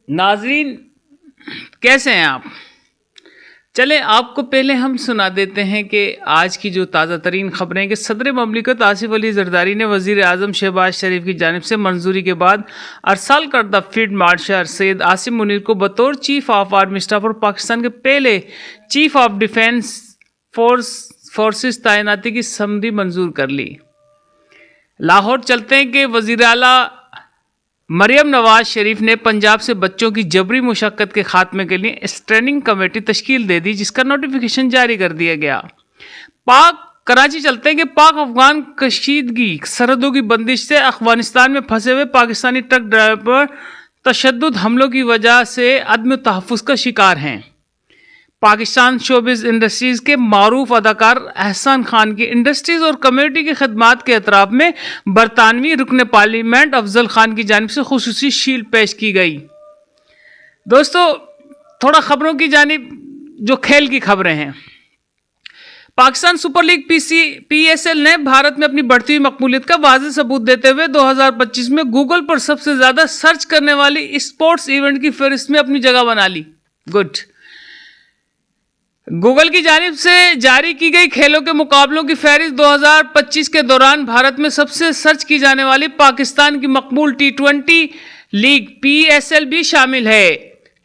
नाजरीन, कैसे हैं आप? चले आपको पहले हम सुना देते हैं कि आज की जो ताज़ा तरीन खबरें कि सदर ममलिकत आसिफ अली जरदारी ने वज़ीर आज़म शहबाज शरीफ की जानिब से मंजूरी के बाद अरसाल करदा फील्ड मार्शल सैयद आसिम मुनीर को बतौर चीफ ऑफ आर्मी स्टाफ और पाकिस्तान के पहले चीफ ऑफ डिफेंस फोर्सेस तैनाती की समझी मंजूर कर ली। लाहौर चलते हैं कि वज़ीर आला मरियम नवाज शरीफ ने पंजाब से बच्चों की जबरी मुशक्कत के खात्मे के लिए स्ट्रेनिंग कमेटी तश्कील दे दी, जिसका नोटिफिकेशन जारी कर दिया गया। कराची चलते हैं कि पाक अफगान कशीदगी सरहदों की बंदिश से अफगानिस्तान में फंसे हुए पाकिस्तानी ट्रक ड्राइवर पर तशद्दुद हमलों की वजह से अदम तहफ़्फ़ुज़ का शिकार हैं। पाकिस्तान शोबिज़ इंडस्ट्रीज़ के मारूफ अदाकार एहसान खान की इंडस्ट्रीज़ और कम्युनिटी की खदमात के अतराफ में बरतानवी रुकन पार्लियामेंट अफजल खान की जानिब से खुसूसी शील्ड पेश की गई। दोस्तों, थोड़ा खबरों की जानिब जो खेल की खबरें हैं। पाकिस्तान सुपर लीग PSL ने भारत में अपनी बढ़ती हुई मकबूलियत का वाज़ेह सबूत देते हुए 2025 में गूगल पर सबसे ज़्यादा सर्च करने वाली स्पोर्ट्स इवेंट की फहरिस्त में अपनी जगह बना ली। गुड। गूगल की जानिब से जारी की गई खेलों के मुकाबलों की फहरिस्त 2025 के दौरान भारत में सबसे सर्च की जाने वाली पाकिस्तान की मकबूल T20 लीग PSL भी शामिल है।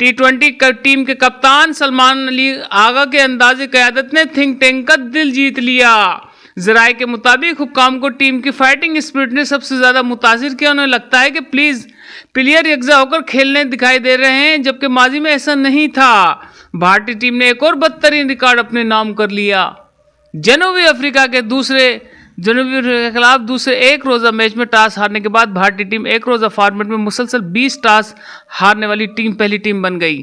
T20 टीम के कप्तान सलमान अली आगा के अंदाज़े क़यादत ने थिंक टैंक का दिल जीत लिया। ज़राए के मुताबिक हुक्काम को टीम की फाइटिंग स्पिरिट ने सबसे ज़्यादा मुतासिर किया। उन्हें लगता है कि प्लेयर यकजा होकर खेलने दिखाई दे रहे हैं, जबकि माजी में ऐसा नहीं था। भारतीय टीम ने एक और बदतरीन रिकॉर्ड अपने नाम कर लिया। जनूबी अफ्रीका के खिलाफ दूसरे एक रोज़ा मैच में टॉस हारने के बाद भारतीय टीम एक रोज़ा फॉर्मेट में मुसलसल 20 टॉस हारने वाली पहली टीम बन गई।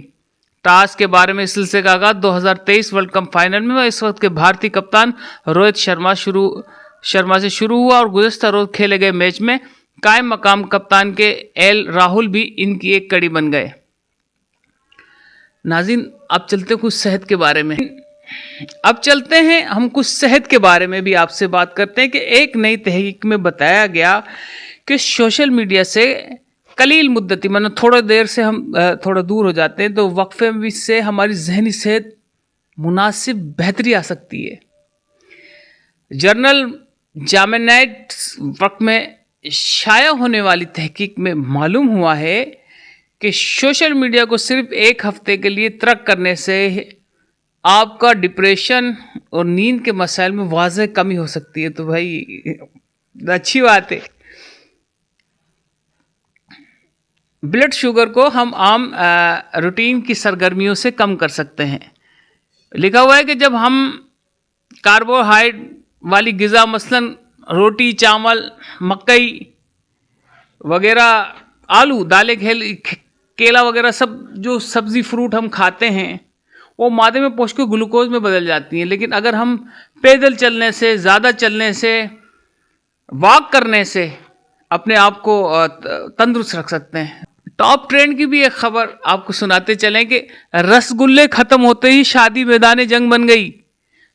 टॉस के बारे में इस सिलसिले का आगाज 2023 वर्ल्ड कप फाइनल में इस वक्त के भारतीय कप्तान रोहित शर्मा से शुरू हुआ और गुज़श्ता रोज खेले गए मैच में कायम मकाम कप्तान के एल राहुल भी इनकी एक कड़ी बन गए। नाज़रीन, अब चलते कुछ सेहत के बारे में। हम कुछ सेहत के बारे में भी आपसे बात करते हैं कि एक नई तहकीक में बताया गया कि सोशल मीडिया से कलील मुद्दती मतलब थोड़ा देर से हम थोड़ा दूर हो जाते हैं तो वक्फे में से हमारी जहनी सेहत मुनासिब बेहतरी आ सकती है। जर्नल जामेनाइट वर्क में शाया होने वाली तहकीक में मालूम हुआ है कि सोशल मीडिया को सिर्फ एक हफ्ते के लिए तर्क करने से आपका डिप्रेशन और नींद के मसाइल में वाज़ेह कमी हो सकती है। तो भाई अच्छी बात है। ब्लड शुगर को हम आम रूटीन की सरगर्मियों से कम कर सकते हैं। लिखा हुआ है कि जब हम कार्बोहाइड्रेट वाली ग़िज़ा मसलन रोटी, चावल, मकई वगैरह, आलू, दालें, केला वगैरह सब जो सब्ज़ी फ्रूट हम खाते हैं वो मादे में पहुँच के ग्लूकोज में बदल जाती हैं। लेकिन अगर हम पैदल चलने से, ज़्यादा चलने से, वॉक करने से अपने आप को तंदुरुस्त रख सकते हैं। टॉप ट्रेंड की भी एक खबर आपको सुनाते चलें कि रसगुल्ले ख़त्म होते ही शादी मैदान जंग बन गई।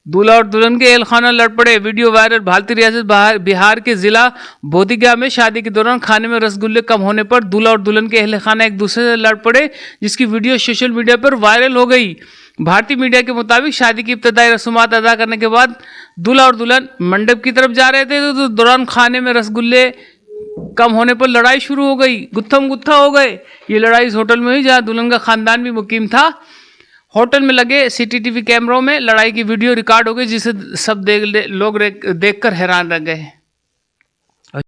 दूल्हा और दुल्हन के एहलखाना लड़ पड़े। Video viral. भारतीय रियासत बिहार के ज़िला बोधगया में शादी के दौरान खाने में रसगुल्ले कम होने पर दूल्हा और दुल्हन के एहलखाना एक दूसरे से लड़ पड़े, जिसकी वीडियो सोशल मीडिया पर वायरल हो गई। भारतीय मीडिया के मुताबिक शादी की इब्तदाई रसूमात अदा करने के बाद दूल्हा और दुल्हन मंडप की तरफ जा रहे थे तो दौरान खाने में रसगुल्ले कम होने पर लड़ाई शुरू हो गई। गुत्थम गुत्था हो गए। ये लड़ाई इस होटल में हुई जहाँ दुल्हन का खानदान भी मुकीम था। होटल में लगे CCTV कैमरों में लड़ाई की वीडियो रिकॉर्ड हो गई, जिसे सब लोग देखकर हैरान रह गए।